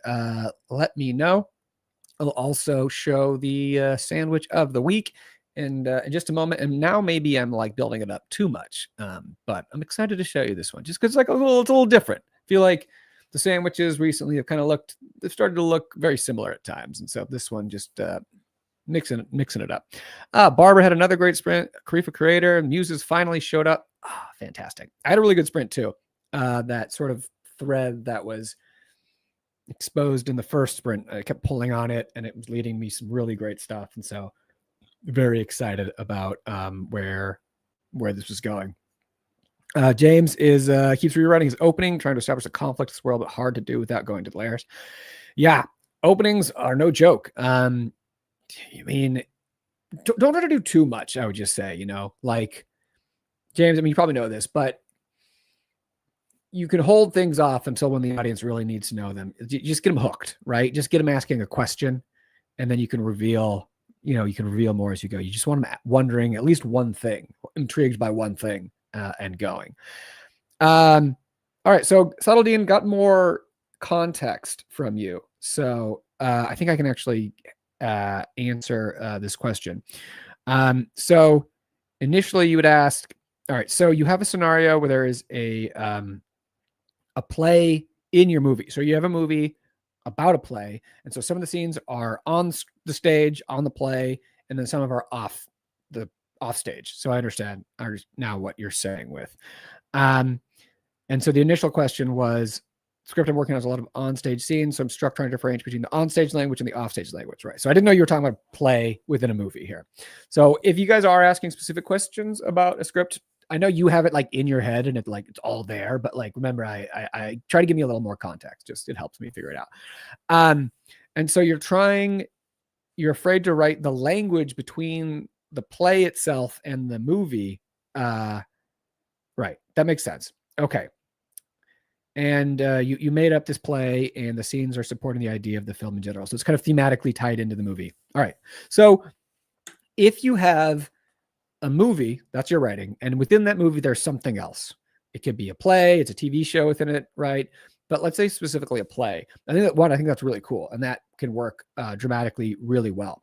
let me know. I'll also show the sandwich of the week in just a moment. And now maybe I'm like building it up too much, but I'm excited to show you this one just because it's a little different. I feel like the sandwiches recently have they've started to look very similar at times, and so this one just mixing it up. Barbara had another great sprint. Karifa Creator, Muses finally showed up. Fantastic. I had a really good sprint too. That sort of thread that was exposed in the first sprint, I kept pulling on it and it was leading me some really great stuff. And so very excited about where this was going. James keeps rewriting his opening, trying to establish a conflict in this world, but hard to do without going to layers. Yeah, openings are no joke. I mean, don't try to do too much, I would just say, like James, I mean, you probably know this, but you can hold things off until when the audience really needs to know them. You just get them hooked, right? Just get them asking a question, and then you can reveal more as you go. You just want them wondering at least one thing, intrigued by one thing, and going. All right. So Subtledean got more context from you. So I think I can actually answer this question. So initially you would ask, all right, so you have a scenario where there is a play in your movie. So you have a movie about a play. And so some of the scenes are on the stage, on the play, and then some of are off stage. So I understand now what you're saying with. And so the initial question was, script I'm working on is a lot of on-stage scenes. So I'm trying to differentiate between the on-stage language and the off-stage language, right? So I didn't know you were talking about play within a movie here. So if you guys are asking specific questions about a script, I know you have it like in your head and it's all there, but like, remember, I try to give me a little more context. Just, it helps me figure it out. And so you're afraid to write the language between the play itself and the movie. Right. That makes sense. Okay. And you made up this play and the scenes are supporting the idea of the film in general. So it's kind of thematically tied into the movie. All right. So if you have a movie, that's your writing, and within that movie, there's something else. It could be a play, it's a TV show within it, right? But let's say specifically a play. I think that's really cool, and that can work dramatically really well.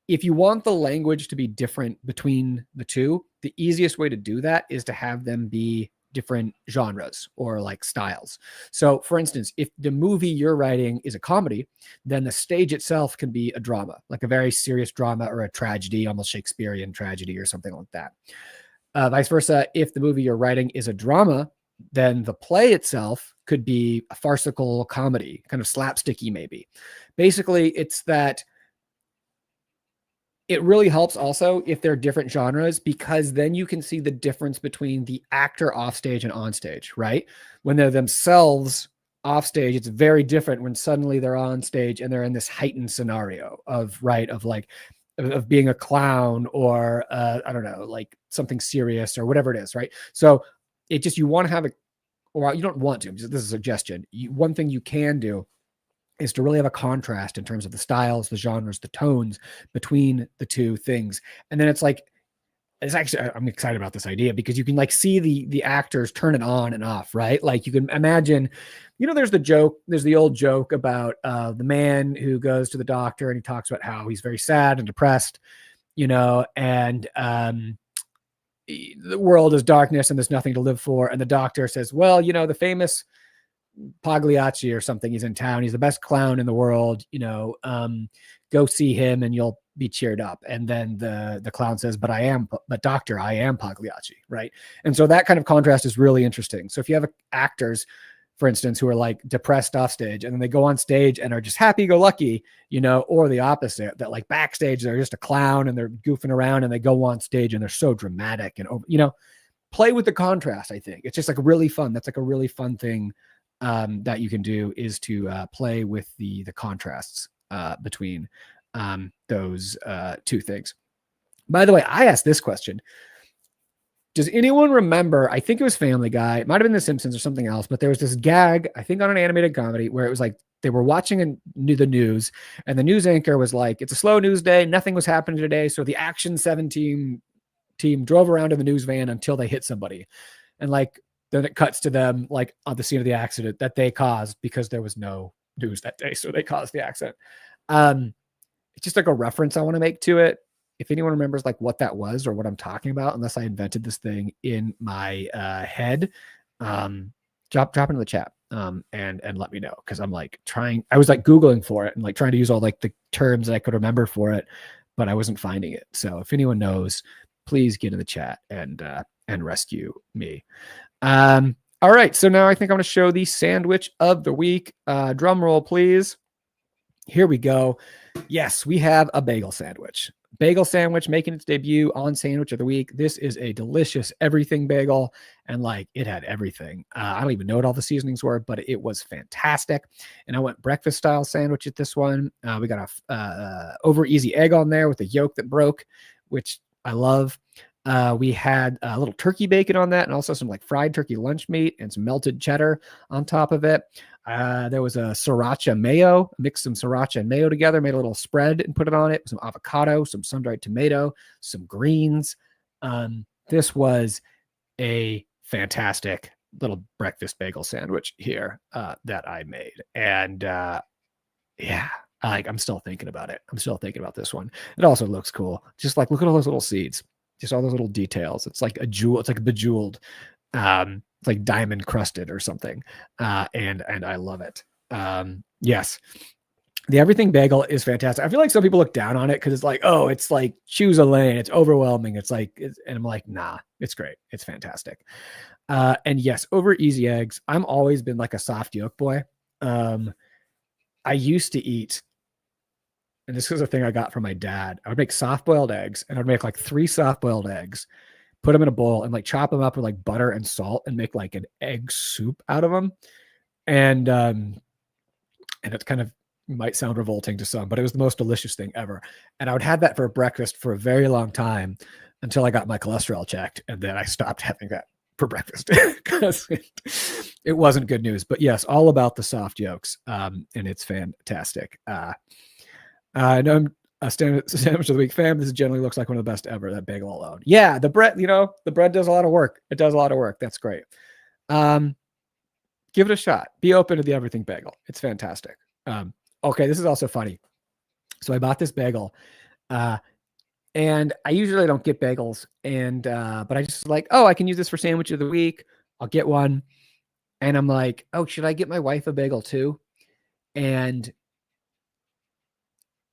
If you want the language to be different between the two, the easiest way to do that is to have them be different genres or like styles. So for instance, if the movie you're writing is a comedy, then the stage itself can be a drama, like a very serious drama or a tragedy, almost Shakespearean tragedy or something like that. Vice versa, if the movie you're writing is a drama, then the play itself could be a farcical comedy, kind of slapsticky maybe. Basically, it's that it really helps also if they're different genres, because then you can see the difference between the actor offstage and onstage, right? When they're themselves offstage, it's very different when suddenly they're on stage and they're in this heightened scenario of being a clown or I don't know, like something serious or whatever it is, right? So it just, you want to have or you don't want to, this is a suggestion. One thing you can do is to really have a contrast in terms of the styles, the genres, the tones between the two things. And then it's actually, I'm excited about this idea because you can like see the actors turn it on and off, right? Like you can imagine, there's the old joke about the man who goes to the doctor and he talks about how he's very sad and depressed, and the world is darkness and there's nothing to live for. And the doctor says, well, the famous Pagliacci or something, he's in town, he's the best clown in the world, go see him and you'll be cheered up. And then the clown says, but doctor, I am Pagliacci, right? And so that kind of contrast is really interesting. So if you have actors, for instance, who are like depressed off stage and then they go on stage and are just happy-go-lucky, or the opposite, that like backstage they're just a clown and they're goofing around and they go on stage and they're so dramatic and play with the contrast. I think it's just like really fun. That's like a really fun thing that you can do, is to play with the contrasts between those two things. By the way, I asked this question. Does anyone remember? I think it was Family Guy. It might have been The Simpsons or something else, but there was this gag, I think on an animated comedy, where it was like they were watching the news, and the news anchor was like, it's a slow news day. Nothing was happening today. So the Action 7 team drove around in the news van until they hit somebody. And like, then it cuts to them like on the scene of the accident that they caused because there was no news that day. So they caused the accident. It's just like a reference I want to make to it. If anyone remembers like what that was or what I'm talking about, unless I invented this thing in my head, drop into the chat and let me know, because I'm like I was like Googling for it and like trying to use all like the terms that I could remember for it, but I wasn't finding it. So if anyone knows, please get in the chat and rescue me. All right, so now I think I'm going to show the sandwich of the week. Drum roll, please. Here we go. Yes, we have a bagel sandwich. Bagel sandwich making its debut on Sandwich of the Week. This is a delicious everything bagel, and like it had everything. I don't even know what all the seasonings were, but it was fantastic. And I went breakfast style sandwich at this one. We got a over easy egg on there with a yolk that broke, which I love. We had a little turkey bacon on that, and also some like fried turkey lunch meat and some melted cheddar on top of it. There was a sriracha mayo, mixed some sriracha and mayo together, made a little spread and put it on it. Some avocado, some sun-dried tomato, some greens. This was a fantastic little breakfast bagel sandwich here that I made. And yeah, I'm still thinking about it. I'm still thinking about this one. It also looks cool. Just like, look at all those little seeds. Just all those little details. It's like a jewel. It's like bejeweled. It's like diamond crusted or something. And I love it. Yes. The everything bagel is fantastic. I feel like some people look down on it because it's like, oh, it's like choose a lane. It's overwhelming. It's like, and I'm like, nah, it's great. It's fantastic. And yes, over easy eggs. I'm always been like a soft yolk boy. I used to eat, and this was a thing I got from my dad. I would make soft boiled eggs, and I'd make like 3 soft boiled eggs, put them in a bowl and like chop them up with like butter and salt and make like an egg soup out of them. And it kind of might sound revolting to some, but it was the most delicious thing ever. And I would have that for breakfast for a very long time until I got my cholesterol checked. And then I stopped having that for breakfast because it wasn't good news. But yes, all about the soft yolks. And it's fantastic. I know I'm a sandwich of the week fan. This generally looks like one of the best ever, that bagel alone. Yeah, the bread, the bread does a lot of work. It does a lot of work. That's great. Give it a shot. Be open to the everything bagel. It's fantastic. Okay, this is also funny. So I bought this bagel, and I usually don't get bagels, and but I just like, oh, I can use this for sandwich of the week. I'll get one. And I'm like, oh, should I get my wife a bagel too? And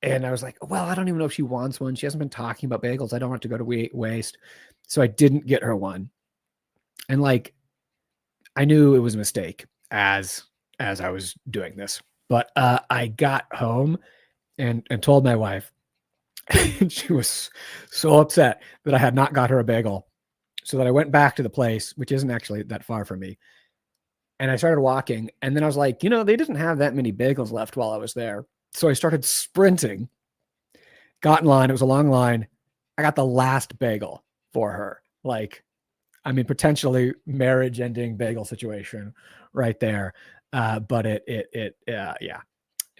I was like, well, I don't even know if she wants one. She hasn't been talking about bagels. I don't want to go to waste. So I didn't get her one. And like, I knew it was a mistake as I was doing this. But I got home and told my wife, and she was so upset that I had not got her a bagel. So that I went back to the place, which isn't actually that far from me. And I started walking. And then I was like, they didn't have that many bagels left while I was there. So I started sprinting, got in line. It was a long line. I got the last bagel for her. Like, I mean, potentially marriage ending bagel situation right there. But it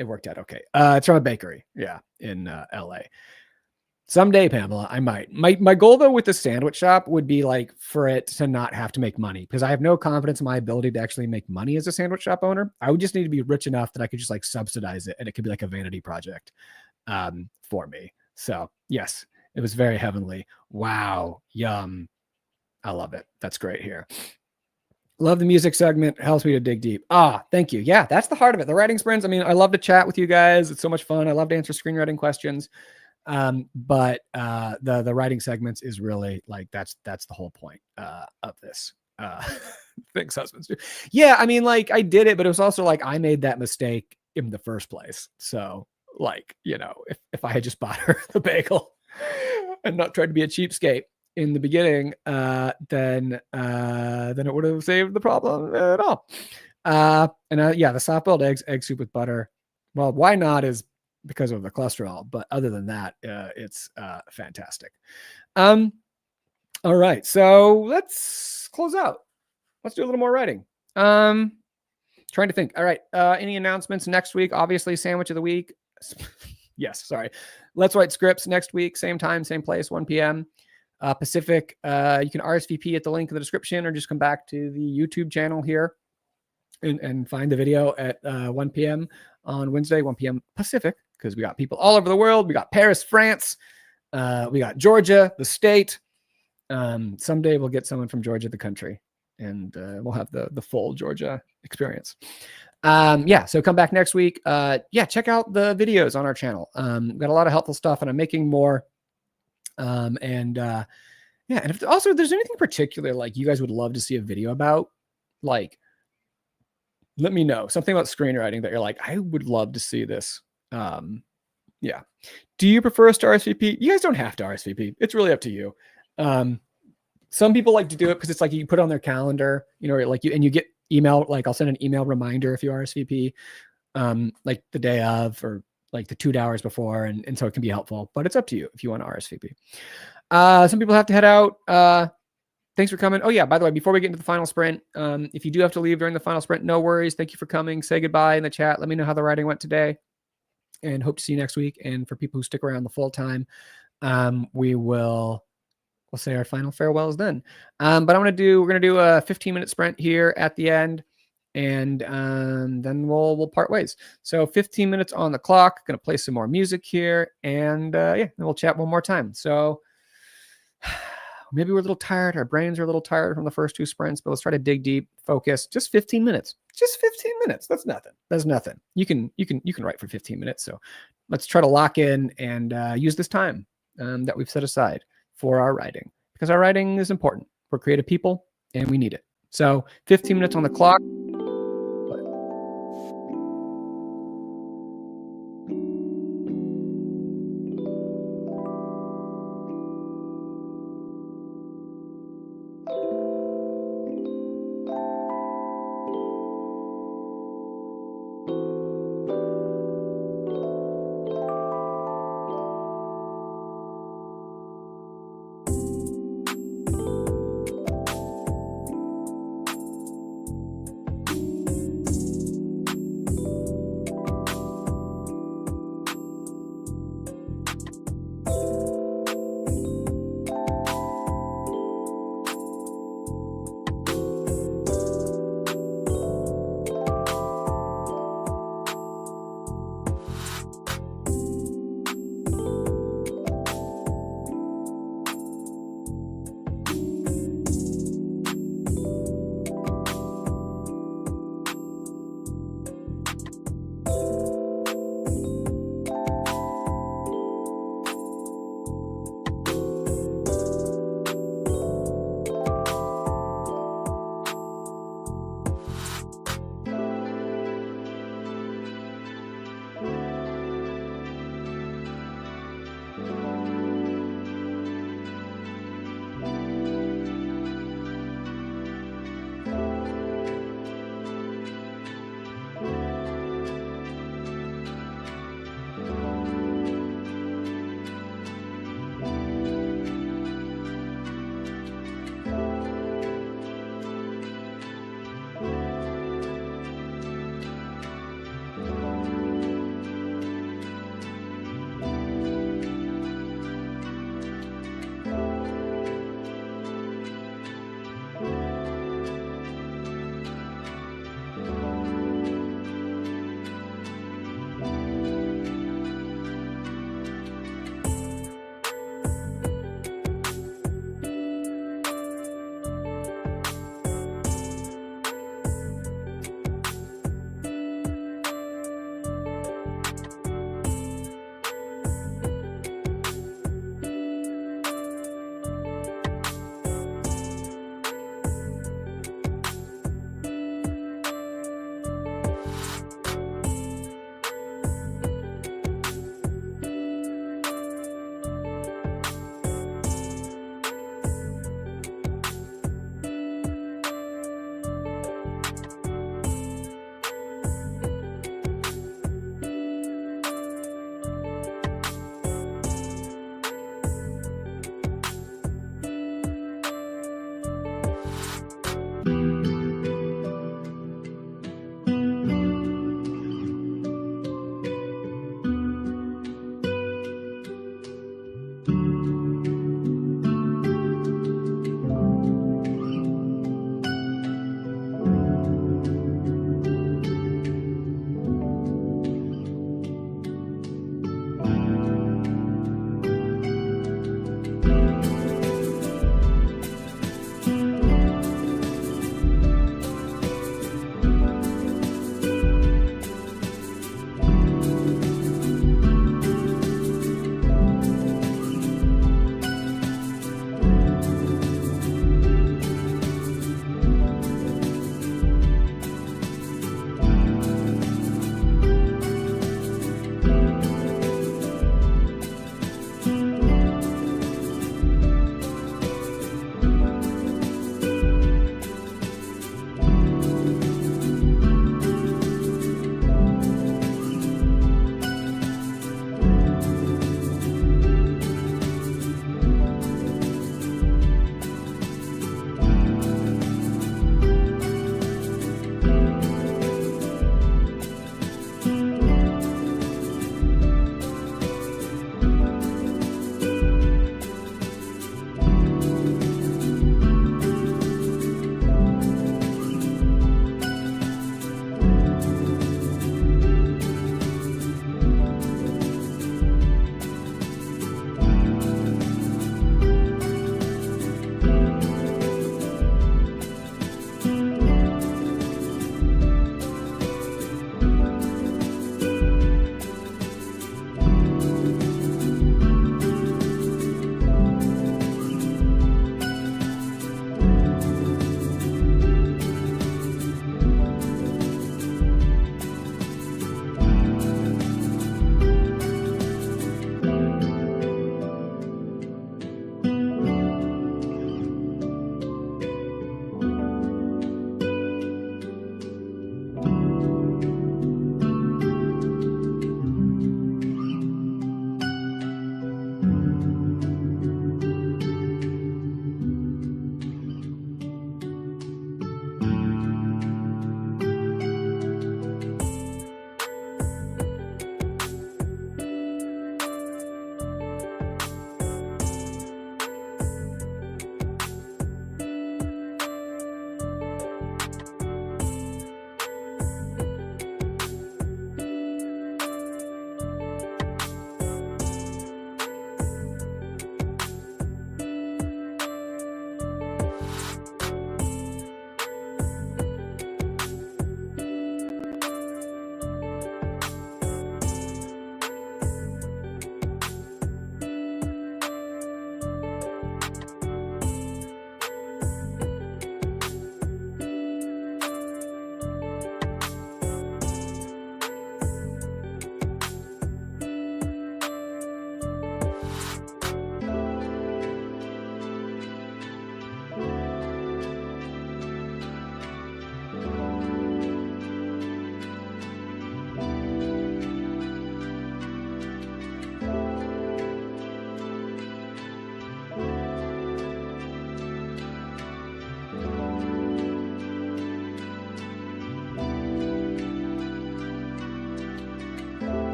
worked out okay. It's from a bakery. Yeah. In LA. Someday, Pamela, I might. My goal though with the sandwich shop would be like for it to not have to make money, because I have no confidence in my ability to actually make money as a sandwich shop owner. I would just need to be rich enough that I could just like subsidize it, and it could be like a vanity project for me. So yes, it was very heavenly. Wow. Yum. I love it. That's great here. Love the music segment. Helps me to dig deep. Thank you. Yeah, that's the heart of it. The writing sprints. I mean, I love to chat with you guys. It's so much fun. I love to answer screenwriting questions. But the writing segments is really like, that's the whole point of this. Thanks, husbands. Yeah, I mean, like I did it, but it was also like I made that mistake in the first place. So like, if I had just bought her the bagel and not tried to be a cheapskate, in the beginning, then it would have saved the problem at all. Yeah, the soft-boiled egg soup with butter. Well, why not is because of the cholesterol, but other than that, it's fantastic. All right, so let's close out. Let's do a little more writing. Trying to think. All right, any announcements next week? Obviously, sandwich of the week. Yes, sorry. Let's Write Scripts next week, same time, same place, 1 p.m. Pacific. You can RSVP at the link in the description, or just come back to the YouTube channel here and find the video at 1 p.m. on Wednesday, 1 p.m. Pacific, because we got people all over the world. We got Paris, France. We got Georgia, the state. Someday we'll get someone from Georgia, the country, and we'll have the full Georgia experience. So come back next week. Check out the videos on our channel. We've got a lot of helpful stuff, and I'm making more. And if there's anything particular like you guys would love to see a video about, like, let me know something about screenwriting that you're like, I would love to see this. Do you prefer us to RSVP? You guys don't have to RSVP. It's really up to you. Some people like to do it because it's like you put it on their calendar, you get email, like I'll send an email reminder if you RSVP, like the day of, or like the 2 hours before. And so it can be helpful, but it's up to you if you want to RSVP. Some people have to head out. Thanks for coming. Oh yeah, by the way, before we get into the final sprint, if you do have to leave during the final sprint, no worries. Thank you for coming. Say goodbye in the chat. Let me know how the writing went today, and hope to see you next week. And for people who stick around the full time, we'll say our final farewells then. But we're going to do a 15-minute sprint here at the end, and then we'll part ways. So 15 minutes on the clock. Going to play some more music here, and then we'll chat one more time. So maybe we're a little tired. Our brains are a little tired from the first 2 sprints, but let's try to dig deep, focus. Just 15 minutes. Just 15 minutes. That's nothing. You can write for 15 minutes. So let's try to lock in and use this time that we've set aside for our writing, because our writing is important. We're creative people and we need it. So 15 minutes on the clock.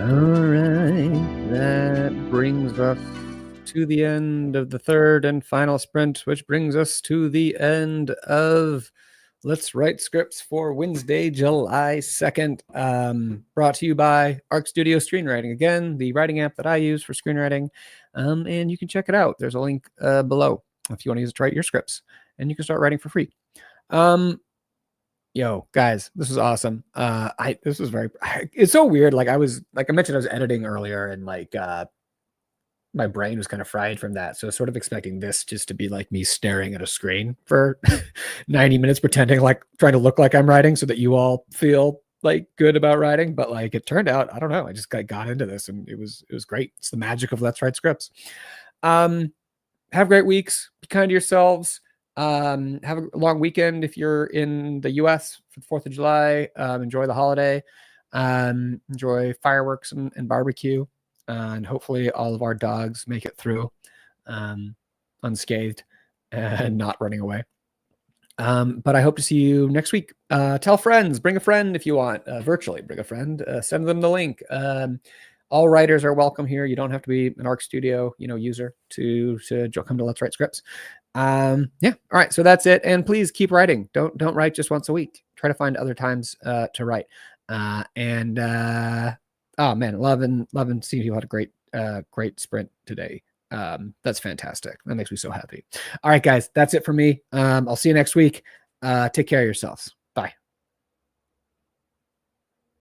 All right, that brings us to the end of the third and final sprint, which brings us to the end of Let's Write Scripts for Wednesday, July 2nd. Brought to you by Arc Studio Screenwriting. Again, the writing app that I use for screenwriting. And you can check it out. There's a link below if you want to use it to write your scripts. And you can start writing for free. Yo, guys, this was awesome. This was it's so weird. Like I mentioned, I was editing earlier and my brain was kind of fried from that. So sort of expecting this just to be like me staring at a screen for 90 minutes, pretending like trying to look like I'm writing so that you all feel like good about writing. But like it turned out, I don't know. I just got into this and it was great. It's the magic of Let's Write Scripts. Have great weeks. Be kind to yourselves. Have a long weekend if you're in the US for the 4th of July. Enjoy the holiday. Enjoy fireworks and barbecue. And hopefully all of our dogs make it through unscathed and not running away. But I hope to see you next week. Tell friends, bring a friend if you want, virtually bring a friend, send them the link. All writers are welcome here. You don't have to be an Arc Studio, user to come to Let's Write Scripts. Yeah. All right. So that's it. And please keep writing. Don't write just once a week. Try to find other times to write. Oh man, loving seeing you had a great sprint today. That's fantastic. That makes me so happy. All right, guys, that's it for me. I'll see you next week. Take care of yourselves.